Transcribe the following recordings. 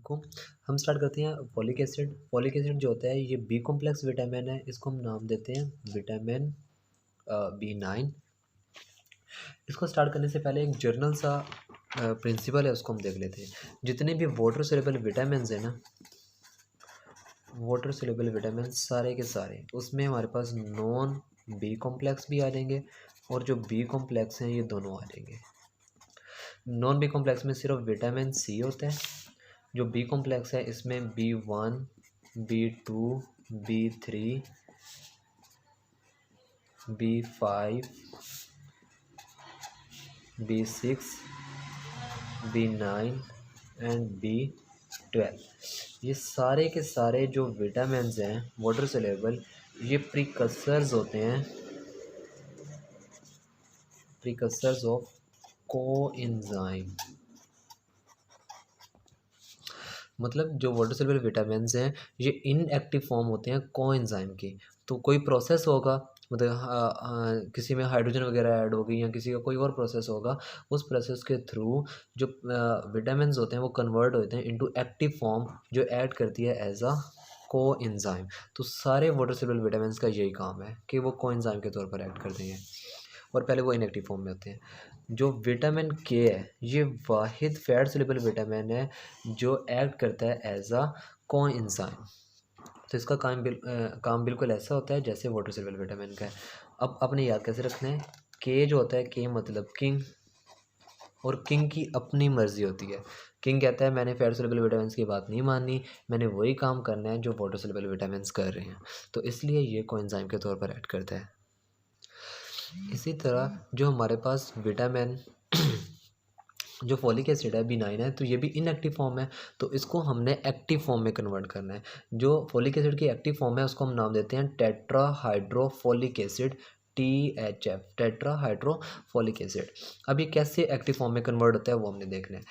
को हम स्टार्ट करते हैं फॉलिक एसिड। फॉलिक एसिड जो होता है ये बी कॉम्प्लेक्स विटामिन है, इसको हम नाम देते हैं विटामिन B9। इसको स्टार्ट करने से पहले एक जर्नल सा प्रिंसिपल है, उसको हम देख लेते हैं। जितने भी वाटर सोल्यूबल विटामिन है ना, वाटर सोल्यूबल विटामिन सारे के सारे उसमें हमारे पास नॉन बी कॉम्प्लेक्स भी आ जाएंगे, और जो बी कॉम्प्लेक्स हैं ये दोनों आ जाएंगे। नॉन बी कॉम्प्लेक्स में सिर्फ विटामिन सी होता है। जो बी कॉम्प्लेक्स है इसमें B1, B2, B3, B5, B6, B9 and B12, ये सारे के सारे जो विटामिन हैं वाटर सोल्यूबल, ये प्रीकसर्स होते हैं, प्रीकसर्स ऑफ कोएंजाइम। मतलब जो वाटर सोल्यूबल विटामिन हैं ये इनएक्टिव फॉर्म होते हैं कोएंजाइम के। तो कोई प्रोसेस होगा, मतलब किसी में हाइड्रोजन वगैरह ऐड होगी या किसी का कोई और प्रोसेस होगा, उस प्रोसेस के थ्रू जो विटामिन होते हैं वो कन्वर्ट होते हैं इनटू एक्टिव फॉर्म, जो ऐड करती है एज अ कोएंजाइम। तो सारे वाटर सोल्यूबल विटामिन का यही काम है कि वो कोएंजाइम के तौर पर ऐड कर देंगे, और पहले वो इनएक्टिव फॉर्म में होते हैं। जो विटामिन के है ये वाहिद फैट सोल्यूबल विटामिन है जो एक्ट करता है एज अ कोएंजाइम। तो इसका काम बिल्कुल ऐसा होता है जैसे वाटर सोल्यूबल विटामिन का है। अब आपने याद कैसे रखना है, के जो होता है के मतलब किंग, और किंग की अपनी मर्जी होती है। किंग कहता है मैंने फैट सोल्यूबल विटामिन की बात नहीं माननी, मैंने वही काम करना है जो वाटर सोल्यूबल विटामिन कर रहे हैं, तो इसलिए ये कोएंजाइम के तौर पर ऐड करता है। इसी तरह जो हमारे पास विटामिन जो फॉलिक एसिड है B9 है, तो ये भी इनएक्टिव फॉर्म है, तो इसको हमने एक्टिव फॉर्म में कन्वर्ट करना है। जो फॉलिक एसिड की एक्टिव फॉर्म है उसको हम नाम देते हैं tetrahydrofolic acid, THF, tetrahydrofolic acid. अब ये कैसे एक्टिव फॉर्म में कन्वर्ट होता है वो हमने देखना है।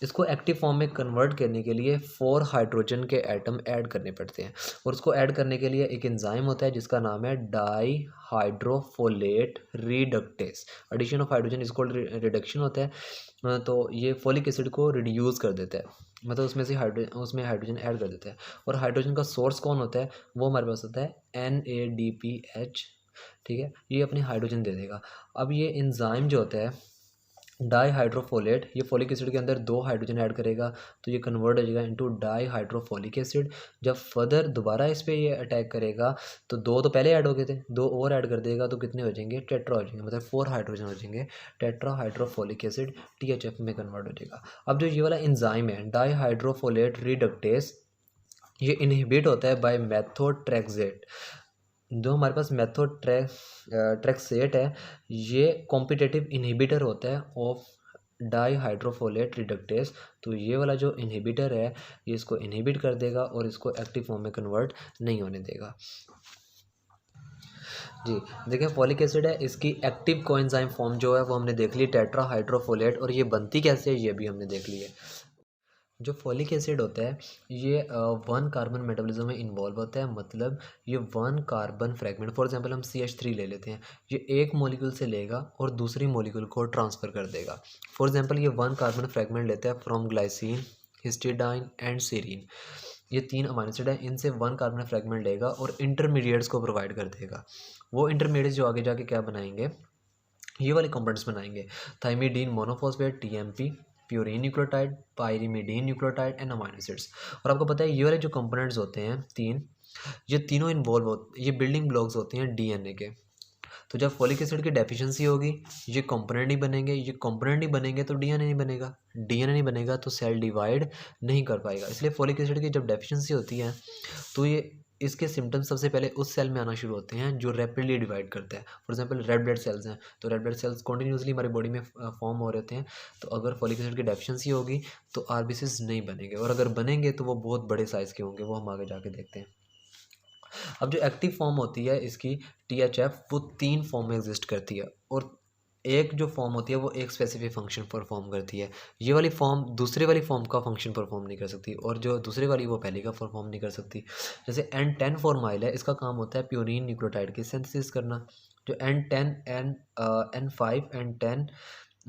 इसको एक्टिव फॉर्म में कन्वर्ट करने के लिए 4 हाइड्रोजन के एटम ऐड करने पड़ते हैं, और उसको ऐड करने के लिए एक एंजाइम होता है जिसका नाम है dihydrofolate reductase. Addition of hydrogen इसको रिडक्शन होता है। तो ये फोलिक एसिड को रिड्यूस कर देता है, मतलब उसमें हाइड्रोजन ऐड कर देता है। और हाइड्रोजन का सोर्स कौन होता है, वो हमारे पास होता है NADPH। ठीक है, ये अपनी हाइड्रोजन दे देगा। अब ये एंजाइम जो होता है डाई हाइड्रोफोलेट, ये फोलिक एसिड के अंदर 2 हाइड्रोजन ऐड करेगा, तो ये कन्वर्ट हो जाएगा इनटू डाई हाइड्रोफोलिक एसिड। जब फर्दर दोबारा इस पर ये अटैक करेगा तो 2 तो पहले ऐड हो गए थे, 2 और ऐड कर देगा तो कितने हो जाएंगे, टेट्रा हो जाएंगे, मतलब 4 हाइड्रोजन हो जाएंगे। टेट्रा हाइड्रोफोलिक एसिड THF में कन्वर्ट हो जाएगा। अब जो ये वाला एंजाइम है डाई हाइड्रोफोलेट रिडक्टेस, ये इनहिबिट होता है बाय मेथोट्रेक्सेट। जो हमारे पास ट्रैक्सेट है, ये कॉम्पिटिटिव इनहिबिटर होता है ऑफ डाई हाइड्रोफोलेट रिडक्टेस। तो ये वाला जो इनहिबिटर है ये इसको इनहिबिट कर देगा और इसको एक्टिव फॉर्म में कन्वर्ट नहीं होने देगा। जी देखिए, फॉलिक एसिड है, इसकी एक्टिव कोएंजाइम फॉर्म जो है वो हमने देख ली टेट्रा हाइड्रोफोलेट, और ये बनती कैसे है ये भी हमने देख ली है। जो फॉलिक एसिड होता है ये 1 कार्बन मेटाबॉलिज्म में इन्वॉल्व होता है, मतलब ये 1 कार्बन फ्रेगमेंट, फॉर एग्जांपल हम CH3 ले लेते हैं, ये एक मॉलिक्यूल से लेगा और दूसरी मॉलिक्यूल को ट्रांसफ़र कर देगा। फॉर एग्जांपल ये 1 कार्बन फ्रेगमेंट लेता है from glycine, histidine and serine. ये 3 अमीनो एसिड है, इनसे 1 कार्बन फ्रेगमेंट लेगा और इंटरमीडिएट्स को प्रोवाइड कर देगा। वो इंटरमीडिएट्स जो आगे जाके क्या बनाएंगे, ये वाले कंपाउंड्स बनाएंगे, thymidine monophosphate TMP, purine nucleotide, pyrimidine nucleotide and amino acids. और आपको पता है ये वाले जो कंपोनेंट्स होते हैं 3, ये तीनों ये बिल्डिंग ब्लॉक्स होते हैं DNA के। तो जब फॉलिक एसिड की डेफिशिएंसी होगी ये कंपोनेंट नहीं बनेंगे, ये कंपोनेंट नहीं बनेंगे तो DNA नहीं बनेगा, DNA नहीं बनेगा तो सेल डिवाइड नहीं कर पाएगा। इसलिए फॉलिक एसिड की जब डेफिशिएंसी होती है तो ये इसके सिम्टम्स सबसे पहले उस सेल में आना शुरू होते हैं जो रैपिडली डिवाइड करता है। For example red blood cells हैं, तो रेड ब्लड सेल्स कॉन्टीन्यूसली हमारी बॉडी में फॉर्म हो रहे हैं। तो अगर फॉलिक एसिड की डेफिशिएंसी होगी तो RBCs नहीं बनेंगे, और अगर बनेंगे तो वो बहुत बड़े साइज़ के होंगे, वो हम आगे जाके देखते हैं। अब जो एक्टिव फॉर्म होती है इसकी THF, वो 3 फॉर्म में एग्जिस्ट करती है, और एक जो फॉर्म होती है वो एक स्पेसिफिक फंक्शन परफॉर्म करती है। ये वाली फॉर्म दूसरे वाली फॉर्म का फंक्शन परफॉर्म नहीं कर सकती, और जो दूसरे वाली वो पहले का परफॉर्म नहीं कर सकती। जैसे N10 फॉर्माइल है, इसका काम होता है प्यूरिन न्यूक्लियोटाइड की सिंथेसिस करना। जो N10 N5 N10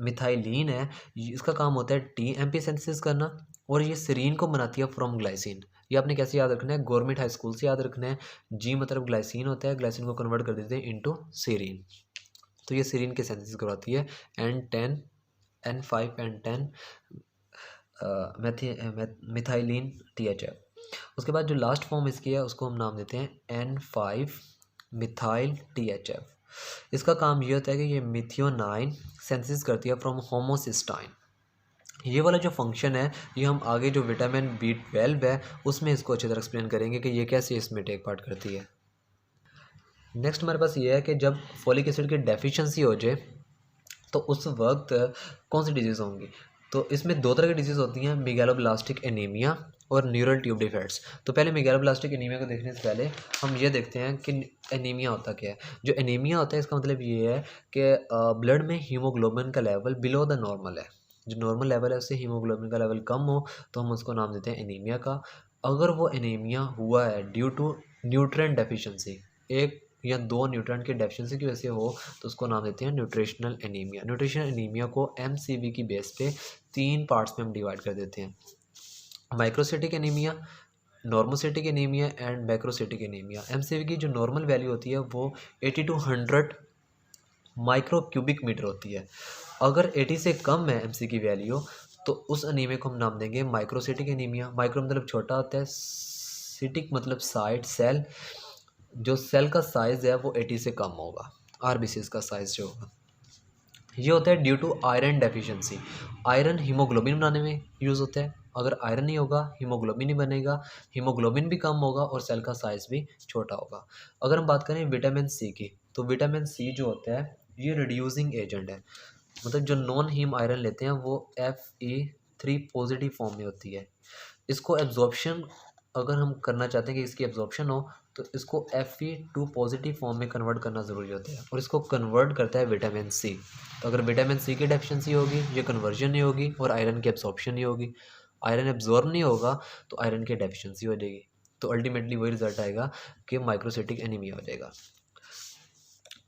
मिथाइलिन है, इसका काम होता है TMP सिंथेसिस करना। और ये सेरीन को बनाती है फ्रॉम ग्लाइसिन। ये आपने कैसे याद रखना है, गवर्नमेंट हाई स्कूल से याद रखना है। जी मतलब ग्लाइसिन होता है, ग्लाइसिन को कन्वर्ट कर देते हैं इनटू सेरीन, तो ये सेरीन के सिंथेसिस करवाती है। N10 N5 N10 methylene THF। उसके बाद जो लास्ट फॉर्म इसकी है उसको हम नाम देते हैं N5 मिथाइल THF। इसका काम ये होता है कि ये मिथियोनाइन सिंथेसिस करती है फ्रॉम होमोसिस्टाइन। ये वाला जो फंक्शन है ये हम आगे जो विटामिन B12 है उसमें इसको अच्छी तरह एक्सप्लेन करेंगे कि ये कैसे इसमें टेक पार्ट करती है। नेक्स्ट हमारे पास ये है कि जब फोलिक एसिड की डेफिशिएंसी हो जाए तो उस वक्त कौन सी डिजीज़ होंगी। तो इसमें दो तरह की डिजीज़ होती हैं, मेगालोब्लास्टिक एनीमिया और न्यूरल ट्यूब डिफेक्ट्स। तो पहले मेगालोब्लास्टिक एनीमिया को देखने से पहले हम ये देखते हैं कि एनीमिया होता क्या है। जो एनीमिया होता है इसका मतलब ये है कि ब्लड में हीमोग्लोबिन का लेवल बिलो द नॉर्मल है। जो नॉर्मल लेवल है उससे हीमोग्लोबिन का लेवल कम हो तो हम उसको नाम देते हैं एनीमिया का। अगर वो एनीमिया हुआ है ड्यू टू न्यूट्रिएंट डेफिशिएंसी, एक या दो न्यूट्रिएंट की डेफिशिएंसी की वजह से हो तो उसको नाम देते हैं न्यूट्रिशनल एनीमिया। न्यूट्रिशनल एनीमिया को MCV की बेस पे 3 पार्ट्स में हम डिवाइड कर देते हैं, microcytic anaemia, normocytic anaemia and macrocytic anaemia. MCV की जो नॉर्मल वैल्यू होती है वो 80 to 100 माइक्रो क्यूबिक मीटर होती है। अगर 80 से कम है MC की वैल्यू तो उस एनीमिया को हम नाम देंगे माइक्रोसिटिक एनीमिया। माइक्रो मतलब छोटा होता है, सिटिक मतलब साइड सेल, जो सेल का साइज़ है वो 80 से कम होगा, RBCs का साइज़ जो होगा। ये होता है due to iron deficiency. Iron haemoglobin बनाने में यूज़ होता है, अगर आयरन नहीं होगा हीमोग्लोबिन नहीं बनेगा, हीमोग्लोबिन भी कम होगा और सेल का साइज़ भी छोटा होगा। अगर हम बात करें विटामिन सी की तो विटामिन सी जो होता है ये रिड्यूसिंग एजेंट है। मतलब जो नॉन हीम आयरन लेते हैं वो Fe3 पॉजिटिव फॉर्म में होती है। इसको एब्जॉर्प्शन अगर हम करना चाहते हैं कि इसकी एब्जॉर्प्शन हो तो इसको Fe2 पॉजिटिव फॉर्म में कन्वर्ट करना ज़रूरी होता है और इसको कन्वर्ट करता है विटामिन सी। तो अगर विटामिन सी की डेफिशिएंसी होगी ये कन्वर्जन नहीं होगी और आयरन की एब्जॉर्प्शन नहीं होगी, आयरन एब्जॉर्ब नहीं होगा तो आयरन की डेफिशिएंसी हो जाएगी। तो अल्टीमेटली वही रिजल्ट आएगा कि माइक्रोसिटिक एनीमिया हो जाएगा।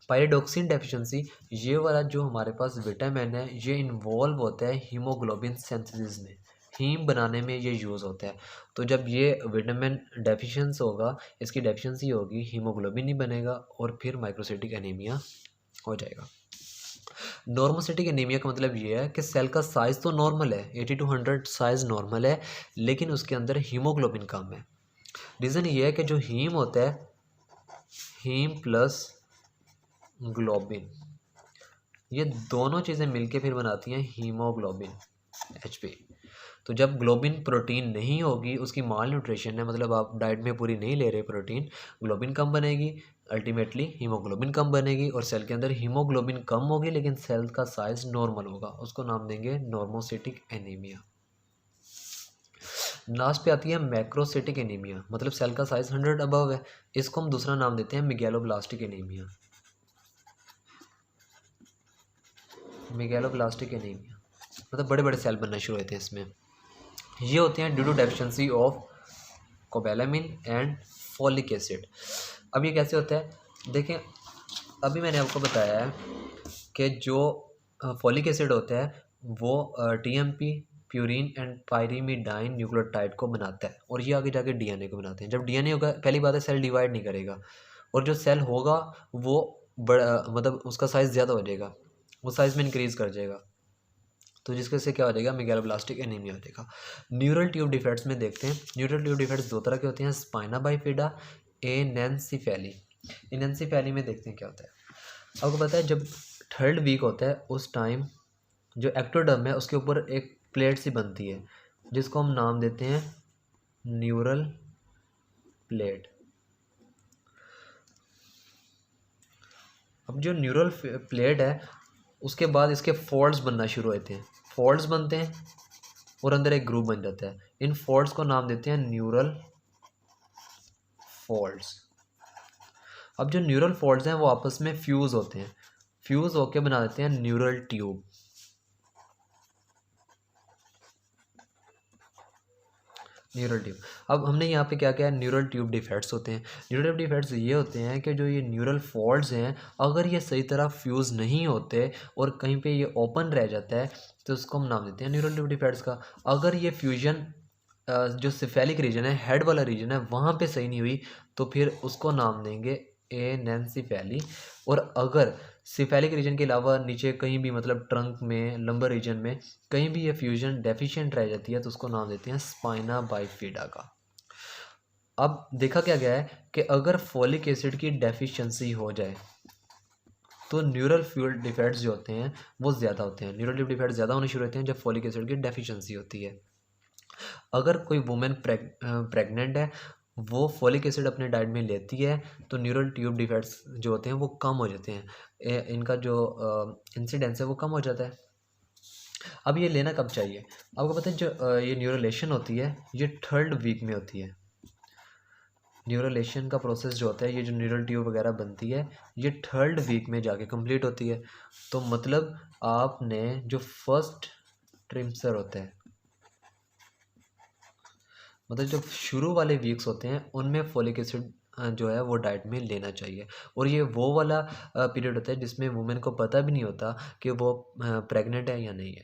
पायरिडोक्सिन डेफिशिएंसी, ये वाला जो हमारे पास विटामिन है ये इन्वॉल्व होता है हीमोग्लोबिन सिंथेसिस में, हीम बनाने में ये यूज़ होता है। तो जब ये विटामिन डेफिशिएंस होगा, इसकी डेफिशिएंसी होगी, हीमोग्लोबिन नहीं बनेगा और फिर माइक्रोसिटिक एनीमिया हो जाएगा। नॉर्मोसिटिक एनीमिया का मतलब ये है कि सेल का साइज़ तो नॉर्मल है, 80 to 100 साइज़ नॉर्मल है, लेकिन उसके अंदर हीमोग्लोबिन कम है। रीज़न ये है कि जो हीम होता है, हीम प्लस ग्लोबिन, ये दोनों चीज़ें मिलके फिर बनाती हैं हीमोग्लोबिन HP। तो जब ग्लोबिन प्रोटीन नहीं होगी, उसकी माल न्यूट्रिशन है, मतलब आप डाइट में पूरी नहीं ले रहे प्रोटीन, ग्लोबिन कम बनेगी, अल्टीमेटली हीमोग्लोबिन कम बनेगी और सेल के अंदर हीमोग्लोबिन कम होगी लेकिन सेल का साइज नॉर्मल होगा, उसको नाम देंगे नॉर्मोसिटिक एनीमिया। लास्ट पे आती है मैक्रोसिटिक एनीमिया, मतलब सेल का साइज 100 अबव है, इसको हम दूसरा नाम देते हैं मेगालोब्लास्टिक एनीमिया। मेगालोब्लास्टिक एनीमिया मतलब बड़े बड़े सेल बनना शुरू होते हैं इसमें। ये होते हैं due to deficiency of cobalamin and folic acid. अब ये कैसे होता है, देखें अभी मैंने आपको बताया है कि जो फॉलिक एसिड होता है वो TMP प्यूरिन एंड पायरीमिडाइन न्यूक्लियोटाइड को बनाता है और ये आगे जाके DNA को बनाते हैं। जब DNA होगा, पहली बात है सेल डिवाइड नहीं करेगा और जो सेल होगा वो बड़ा मतलब उसका साइज़ ज़्यादा हो जाएगा, वो साइज़ में इंक्रीज़ कर जाएगा, तो जिसके से क्या हो जाएगा, मेगालोब्लास्टिक एनीमिया हो जाएगा। न्यूरल ट्यूब डिफेक्ट्स में देखते हैं, न्यूरल ट्यूब डिफेक्ट्स दो तरह के होते हैं, स्पाइना बाइफिडा, एनेंसिफेली। एनेंसिफेली में देखते हैं क्या होता है। आपको पता है जब थर्ड वीक होता है उस टाइम जो एक्टोडर्म है उसके ऊपर एक प्लेट सी बनती है जिसको हम नाम देते हैं न्यूरल प्लेट। अब जो न्यूरल प्लेट है उसके बाद इसके फोल्ड्स बनना शुरू होते हैं, फोल्ड्स बनते हैं और अंदर एक ग्रुप बन जाता है। इन फोल्ड्स को नाम देते हैं न्यूरल फोल्ड्स। अब जो न्यूरल फोल्ड्स हैं वो आपस में फ्यूज़ होते हैं, फ्यूज़ होके बना देते हैं न्यूरल ट्यूब। Neural tube. अब हमने यहाँ पे क्या किया है, न्यूरल ट्यूब डिफेक्ट्स होते हैं। न्यूरल ट्यूब डिफेक्ट्स ये होते हैं कि जो ये न्यूरल फॉल्ट्स हैं, अगर ये सही तरह फ्यूज़ नहीं होते और कहीं पे ये ओपन रह जाता है, तो उसको हम नाम देते हैं न्यूरल ट्यूब डिफेक्ट्स का। अगर ये फ्यूजन जो सिफेलिक रीजन है, हेड वाला रीजन है, वहाँ पे सही नहीं हुई, तो फिर उसको नाम देंगे एनेंसिफेली। और अगर सिफेलिक रीजन के अलावा नीचे कहीं भी, मतलब ट्रंक में, लंबर रीजन में कहीं भी ये फ्यूजन डेफिशिएंट रह जाती है, तो उसको नाम देते हैं स्पाइना बाइफिडा का। अब देखा क्या गया है कि अगर फोलिक एसिड की डेफिशिएंसी हो जाए, तो न्यूरल फ्यूल डिफेक्ट्स जो होते हैं वो ज़्यादा होते हैं। न्यूरल ट्यूब डिफेक्ट्स ज़्यादा होने शुरू होते हैं जब फोलिक एसिड की डेफिशिएंसी होती है। अगर कोई वुमेन प्रेग्नेंट है, वो फोलिक एसिड अपने डाइट में लेती है, तो न्यूरल ट्यूब डिफेक्ट्स जो होते हैं वो कम हो जाते हैं। इनका जो इंसिडेंस है वो कम हो जाता है। अब ये लेना कब चाहिए? आपको पता है जो ये न्यूरोलेशन होती है, ये थर्ड वीक में होती है। न्यूरोलेशन का प्रोसेस जो होता है, ये जो न्यूरल ट्यूब वगैरह बनती है, ये थर्ड वीक में जाके कंप्लीट होती है। तो मतलब आपने जो फर्स्ट ट्रिमस्टर होता है, मतलब जो शुरू वाले वीक्स होते हैं, उनमें फोलिक एसिड जो है वो डाइट में लेना चाहिए। और ये वो वाला पीरियड होता है जिसमें वुमेन को पता भी नहीं होता कि वो प्रेग्नेंट है या नहीं है।